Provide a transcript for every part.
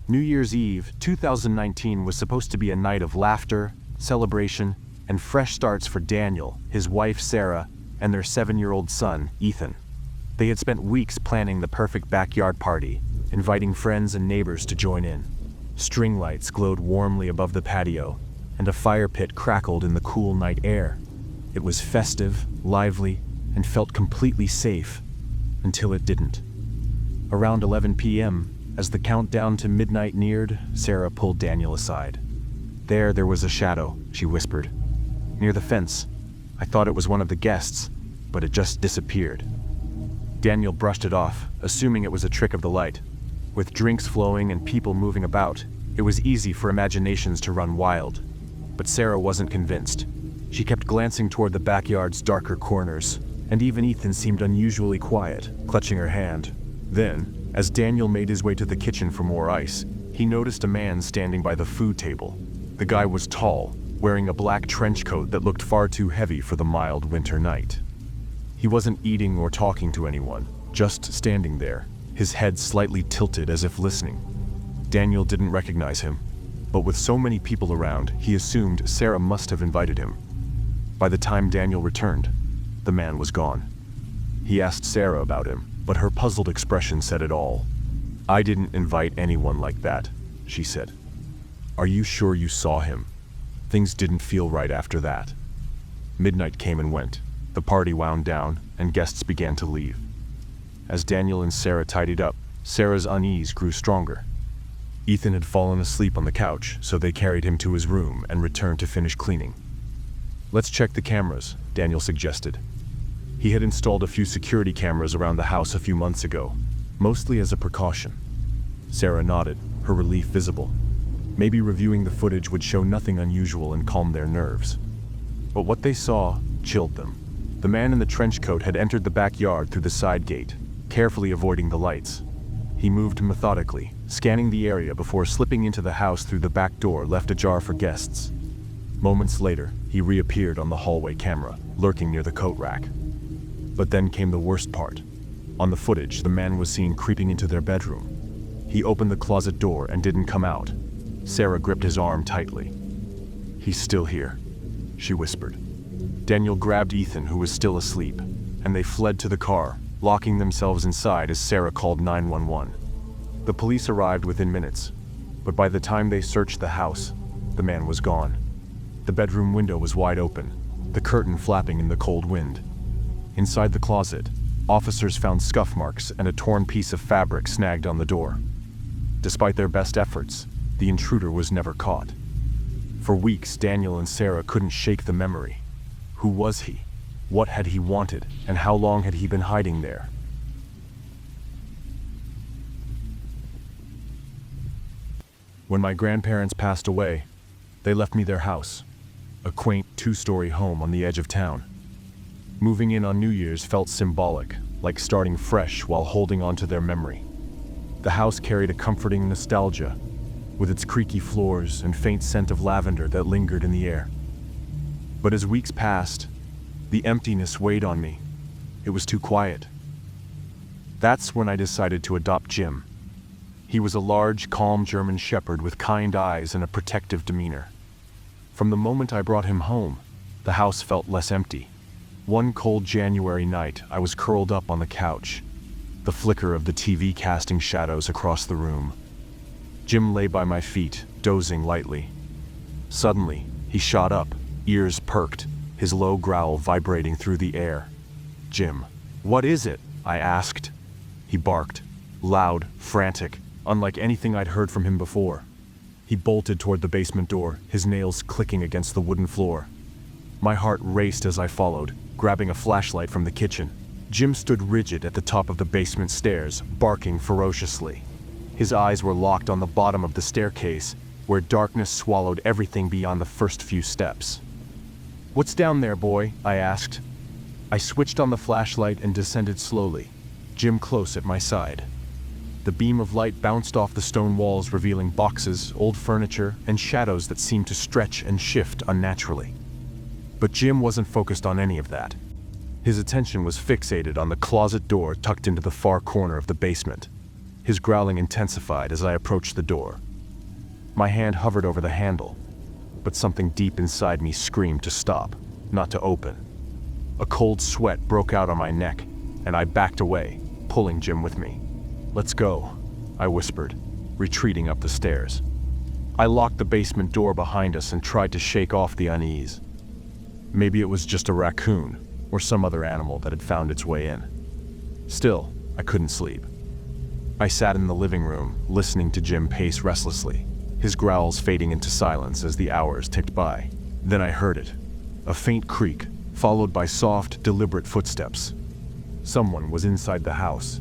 New Year's Eve, 2019 was supposed to be a night of laughter, celebration, and fresh starts for Daniel, his wife Sarah, and their 7-year-old son, Ethan. They had spent weeks planning the perfect backyard party, inviting friends and neighbors to join in. String lights glowed warmly above the patio, and a fire pit crackled in the cool night air. It was festive, lively, and felt completely safe, until it didn't. Around 11 p.m., as the countdown to midnight neared, Sarah pulled Daniel aside. There was a shadow," she whispered. "Near the fence. I thought it was one of the guests, but it just disappeared." Daniel brushed it off, assuming it was a trick of the light. With drinks flowing and people moving about, it was easy for imaginations to run wild. But Sarah wasn't convinced. She kept glancing toward the backyard's darker corners, and even Ethan seemed unusually quiet, clutching her hand. Then, as Daniel made his way to the kitchen for more ice, he noticed a man standing by the food table. The guy was tall, wearing a black trench coat that looked far too heavy for the mild winter night. He wasn't eating or talking to anyone, just standing there, his head slightly tilted as if listening. Daniel didn't recognize him, but with so many people around, he assumed Sarah must have invited him. By the time Daniel returned, the man was gone. He asked Sarah about him, but her puzzled expression said it all. "I didn't invite anyone like that," she said. "Are you sure you saw him?" Things didn't feel right after that. Midnight came and went. The party wound down, and guests began to leave. As Daniel and Sarah tidied up, Sarah's unease grew stronger. Ethan had fallen asleep on the couch, so they carried him to his room and returned to finish cleaning. "Let's check the cameras," Daniel suggested. He had installed a few security cameras around the house a few months ago, mostly as a precaution. Sarah nodded, her relief visible. Maybe reviewing the footage would show nothing unusual and calm their nerves. But what they saw chilled them. The man in the trench coat had entered the backyard through the side gate, carefully avoiding the lights. He moved methodically, scanning the area before slipping into the house through the back door left ajar for guests. Moments later, he reappeared on the hallway camera, lurking near the coat rack. But then came the worst part. On the footage, the man was seen creeping into their bedroom. He opened the closet door and didn't come out. Sarah gripped his arm tightly. "He's still here," she whispered. Daniel grabbed Ethan, who was still asleep, and they fled to the car, locking themselves inside as Sarah called 911. The police arrived within minutes, but by the time they searched the house, the man was gone. The bedroom window was wide open, the curtain flapping in the cold wind. Inside the closet, officers found scuff marks and a torn piece of fabric snagged on the door. Despite their best efforts, the intruder was never caught. For weeks, Daniel and Sarah couldn't shake the memory. Who was he? What had he wanted? And how long had he been hiding there? When my grandparents passed away, they left me their house, a quaint 2-story home on the edge of town. Moving in on New Year's felt symbolic, like starting fresh while holding on to their memory. The house carried a comforting nostalgia, with its creaky floors and faint scent of lavender that lingered in the air. But as weeks passed, the emptiness weighed on me. It was too quiet. That's when I decided to adopt Jim. He was a large, calm German shepherd with kind eyes and a protective demeanor. From the moment I brought him home, the house felt less empty. One cold January night, I was curled up on the couch, the flicker of the TV casting shadows across the room. Jim lay by my feet, dozing lightly. Suddenly, he shot up, ears perked, his low growl vibrating through the air. "Jim, what is it?" I asked. He barked, loud, frantic, unlike anything I'd heard from him before. He bolted toward the basement door, his nails clicking against the wooden floor. My heart raced as I followed, grabbing a flashlight from the kitchen. Jim stood rigid at the top of the basement stairs, barking ferociously. His eyes were locked on the bottom of the staircase, where darkness swallowed everything beyond the first few steps. "What's down there, boy?" I asked. I switched on the flashlight and descended slowly, Jim close at my side. The beam of light bounced off the stone walls, revealing boxes, old furniture, and shadows that seemed to stretch and shift unnaturally. But Jim wasn't focused on any of that. His attention was fixated on the closet door tucked into the far corner of the basement. His growling intensified as I approached the door. My hand hovered over the handle, but something deep inside me screamed to stop, not to open. A cold sweat broke out on my neck, and I backed away, pulling Jim with me. "Let's go," I whispered, retreating up the stairs. I locked the basement door behind us and tried to shake off the unease. Maybe it was just a raccoon or some other animal that had found its way in. Still, I couldn't sleep. I sat in the living room, listening to Jim pace restlessly, his growls fading into silence as the hours ticked by. Then I heard it, a faint creak, followed by soft, deliberate footsteps. Someone was inside the house.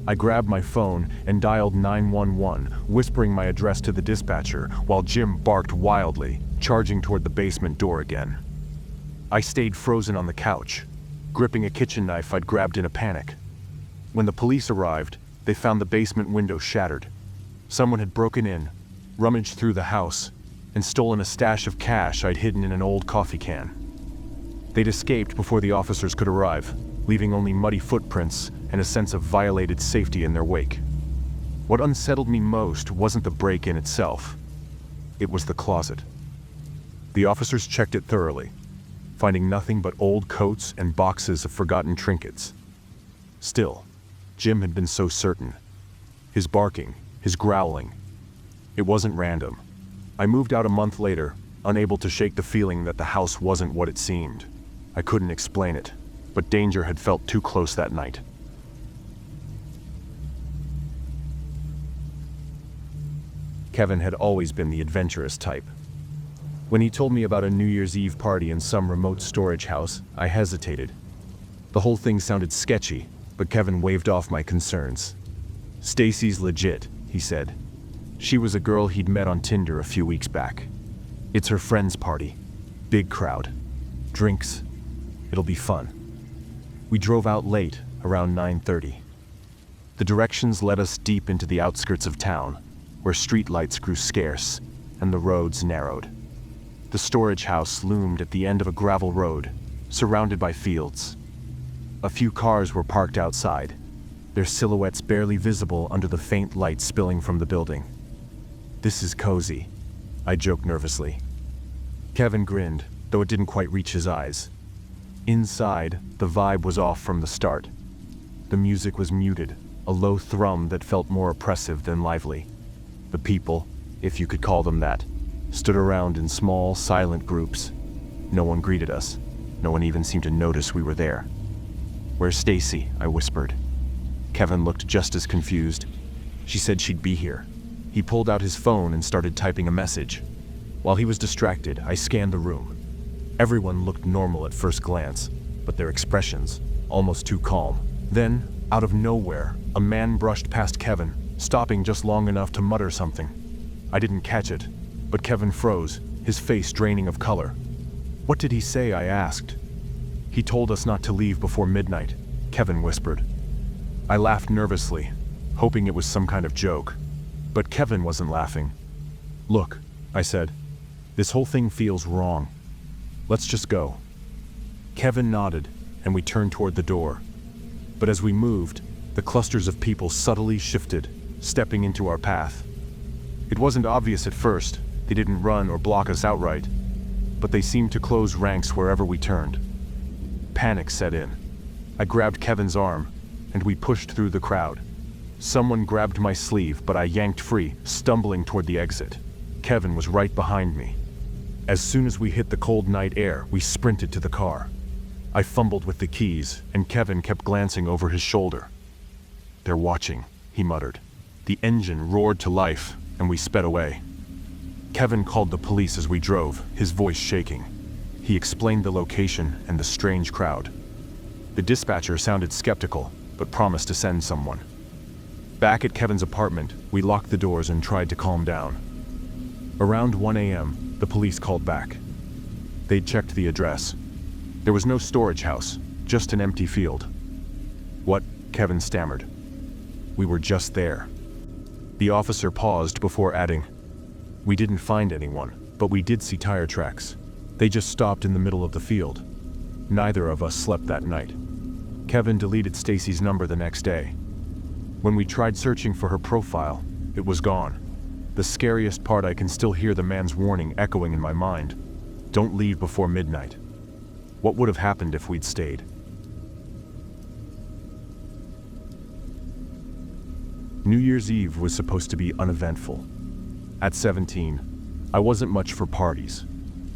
I grabbed my phone and dialed 911, whispering my address to the dispatcher while Jim barked wildly, charging toward the basement door again. I stayed frozen on the couch, gripping a kitchen knife I'd grabbed in a panic. When the police arrived, they found the basement window shattered. Someone had broken in, rummaged through the house, and stolen a stash of cash I'd hidden in an old coffee can. They'd escaped before the officers could arrive, leaving only muddy footprints and a sense of violated safety in their wake. What unsettled me most wasn't the break-in itself. It was the closet. The officers checked it thoroughly, finding nothing but old coats and boxes of forgotten trinkets. Still, Jim had been so certain. His barking, his growling. It wasn't random. I moved out a month later, unable to shake the feeling that the house wasn't what it seemed. I couldn't explain it, but danger had felt too close that night. Kevin had always been the adventurous type. When he told me about a New Year's Eve party in some remote storage house, I hesitated. The whole thing sounded sketchy, but Kevin waved off my concerns. "Stacy's legit," he said. She was a girl he'd met on Tinder a few weeks back. "It's her friend's party. Big crowd. Drinks. It'll be fun." We drove out late, around 9:30. The directions led us deep into the outskirts of town, where streetlights grew scarce and the roads narrowed. The storage house loomed at the end of a gravel road, surrounded by fields. A few cars were parked outside, their silhouettes barely visible under the faint light spilling from the building. "This is cozy," I joked nervously. Kevin grinned, though it didn't quite reach his eyes. Inside, the vibe was off from the start. The music was muted, a low thrum that felt more oppressive than lively. The people, if you could call them that, stood around in small, silent groups. No one greeted us. No one even seemed to notice we were there. "Where's Stacy?" I whispered. Kevin looked just as confused. "She said she'd be here." He pulled out his phone and started typing a message. While he was distracted, I scanned the room. Everyone looked normal at first glance, but their expressions, almost too calm. Then, out of nowhere, a man brushed past Kevin, stopping just long enough to mutter something. I didn't catch it, but Kevin froze, his face draining of color. "What did he say?" I asked. "He told us not to leave before midnight," Kevin whispered. I laughed nervously, hoping it was some kind of joke. But Kevin wasn't laughing. "Look," I said, "this whole thing feels wrong. Let's just go." Kevin nodded, and we turned toward the door. But as we moved, the clusters of people subtly shifted, stepping into our path. It wasn't obvious at first. They didn't run or block us outright, but they seemed to close ranks wherever we turned. Panic set in. I grabbed Kevin's arm, and we pushed through the crowd. Someone grabbed my sleeve, but I yanked free, stumbling toward the exit. Kevin was right behind me. As soon as we hit the cold night air, we sprinted to the car. I fumbled with the keys, and Kevin kept glancing over his shoulder. "They're watching," he muttered. The engine roared to life, and we sped away. Kevin called the police as we drove, his voice shaking. He explained the location and the strange crowd. The dispatcher sounded skeptical, but promised to send someone. Back at Kevin's apartment, we locked the doors and tried to calm down. Around 1 a.m., the police called back. They'd checked the address. There was no storage house, just an empty field. "What?" Kevin stammered. "We were just there." The officer paused before adding, "We didn't find anyone, but we did see tire tracks. They just stopped in the middle of the field." Neither of us slept that night. Kevin deleted Stacy's number the next day. When we tried searching for her profile, it was gone. The scariest part, I can still hear the man's warning echoing in my mind. Don't leave before midnight. What would have happened if we'd stayed? New Year's Eve was supposed to be uneventful. At 17, I wasn't much for parties,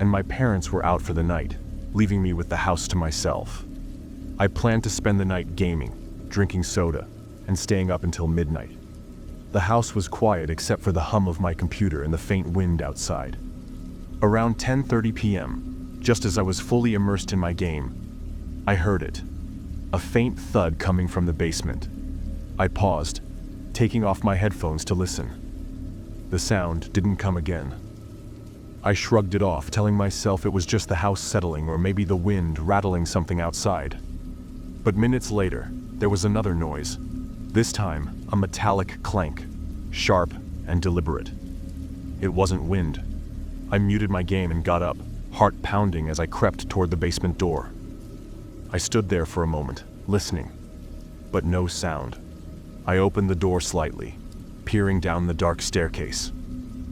and my parents were out for the night, leaving me with the house to myself. I planned to spend the night gaming, drinking soda, and staying up until midnight. The house was quiet except for the hum of my computer and the faint wind outside. Around 10:30 p.m., just as I was fully immersed in my game, I heard it. A faint thud coming from the basement. I paused, taking off my headphones to listen. The sound didn't come again. I shrugged it off, telling myself it was just the house settling or maybe the wind rattling something outside. But minutes later, there was another noise. This time, a metallic clank, sharp and deliberate. It wasn't wind. I muted my game and got up, heart pounding as I crept toward the basement door. I stood there for a moment, listening, but no sound. I opened the door slightly, peering down the dark staircase.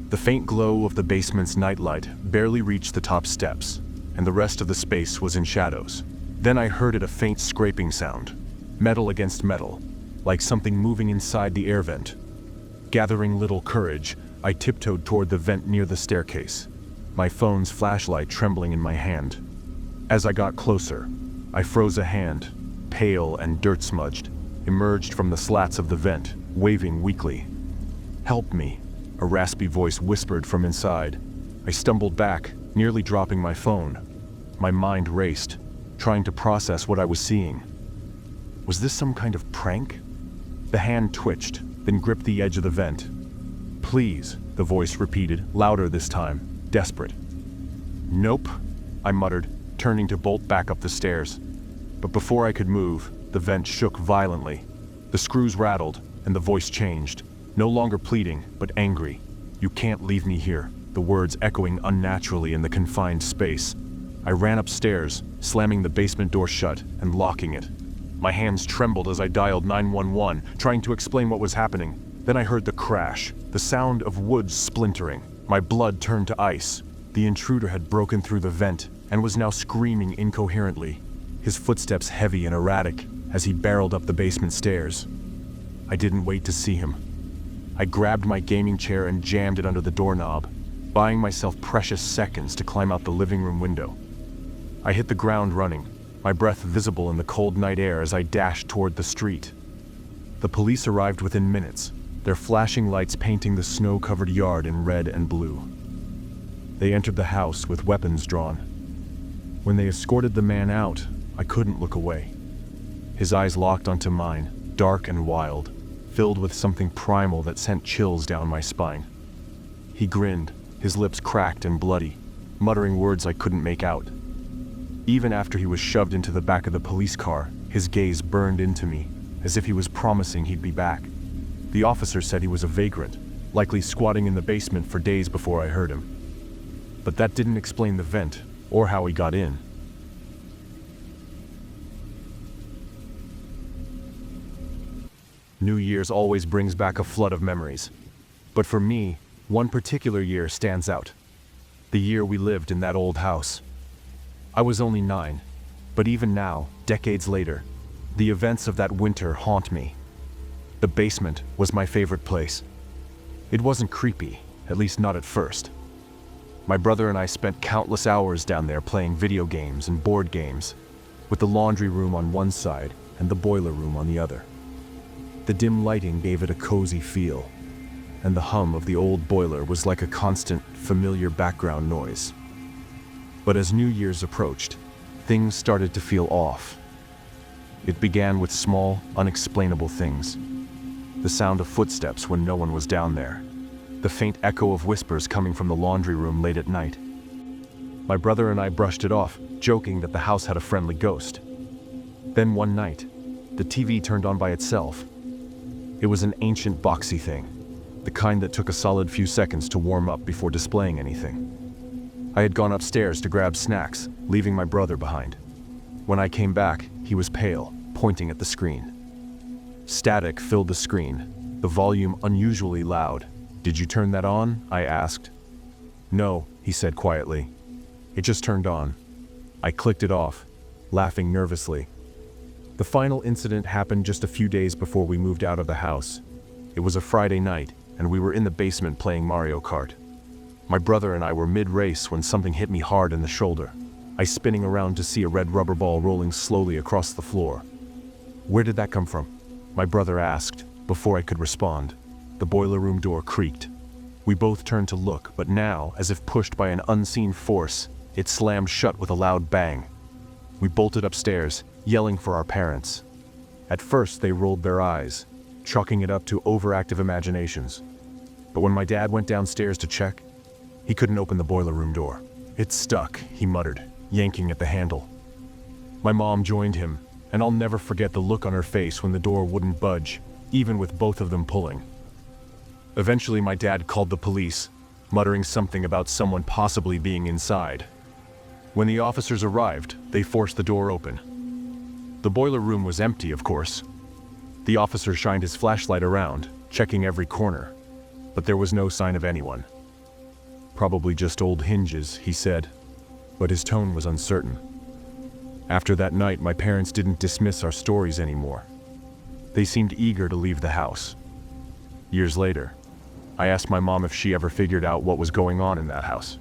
The faint glow of the basement's nightlight barely reached the top steps, and the rest of the space was in shadows. Then I heard a faint scraping sound, metal against metal, like something moving inside the air vent. Gathering little courage, I tiptoed toward the vent near the staircase, my phone's flashlight trembling in my hand. As I got closer, I froze a hand, pale and dirt-smudged, emerged from the slats of the vent, waving weakly. "Help me," a raspy voice whispered from inside. I stumbled back, nearly dropping my phone. My mind raced, trying to process what I was seeing. Was this some kind of prank? The hand twitched, then gripped the edge of the vent. "Please," the voice repeated, louder this time, desperate. "Nope," I muttered, turning to bolt back up the stairs. But before I could move, the vent shook violently. The screws rattled, and the voice changed, no longer pleading, but angry. "You can't leave me here," the words echoing unnaturally in the confined space. I ran upstairs, slamming the basement door shut and locking it. My hands trembled as I dialed 911, trying to explain what was happening. Then I heard the crash, the sound of wood splintering. My blood turned to ice. The intruder had broken through the vent and was now screaming incoherently, his footsteps heavy and erratic as he barreled up the basement stairs. I didn't wait to see him. I grabbed my gaming chair and jammed it under the doorknob, buying myself precious seconds to climb out the living room window. I hit the ground running, my breath visible in the cold night air as I dashed toward the street. The police arrived within minutes, their flashing lights painting the snow-covered yard in red and blue. They entered the house with weapons drawn. When they escorted the man out, I couldn't look away. His eyes locked onto mine, dark and wild, filled with something primal that sent chills down my spine. He grinned, his lips cracked and bloody, muttering words I couldn't make out. Even after he was shoved into the back of the police car, his gaze burned into me, as if he was promising he'd be back. The officer said he was a vagrant, likely squatting in the basement for days before I heard him. But that didn't explain the vent, or how he got in. New Year's always brings back a flood of memories. But for me, one particular year stands out. The year we lived in that old house. I was only 9, but even now, decades later, the events of that winter haunt me. The basement was my favorite place. It wasn't creepy, at least not at first. My brother and I spent countless hours down there playing video games and board games, with the laundry room on one side and the boiler room on the other. The dim lighting gave it a cozy feel, and the hum of the old boiler was like a constant, familiar background noise. But as New Year's approached, things started to feel off. It began with small, unexplainable things. The sound of footsteps when no one was down there. The faint echo of whispers coming from the laundry room late at night. My brother and I brushed it off, joking that the house had a friendly ghost. Then one night, the TV turned on by itself. It was an ancient boxy thing, the kind that took a solid few seconds to warm up before displaying anything. I had gone upstairs to grab snacks, leaving my brother behind. When I came back, he was pale, pointing at the screen. Static filled the screen, the volume unusually loud. "Did you turn that on?" I asked. "No," he said quietly. "It just turned on." I clicked it off, laughing nervously. The final incident happened just a few days before we moved out of the house. It was a Friday night, and we were in the basement playing Mario Kart. My brother and I were mid-race when something hit me hard in the shoulder. I spinning around to see a red rubber ball rolling slowly across the floor. "Where did that come from?" my brother asked, before I could respond. The boiler room door creaked. We both turned to look, but now, as if pushed by an unseen force, it slammed shut with a loud bang. We bolted upstairs, yelling for our parents. At first, they rolled their eyes, chalking it up to overactive imaginations. But when my dad went downstairs to check, he couldn't open the boiler room door. "It's stuck," he muttered, yanking at the handle. My mom joined him, and I'll never forget the look on her face when the door wouldn't budge, even with both of them pulling. Eventually, my dad called the police, muttering something about someone possibly being inside. When the officers arrived, they forced the door open. The boiler room was empty, of course. The officer shined his flashlight around, checking every corner, but there was no sign of anyone. "Probably just old hinges," he said, but his tone was uncertain. After that night, my parents didn't dismiss our stories anymore. They seemed eager to leave the house. Years later, I asked my mom if she ever figured out what was going on in that house.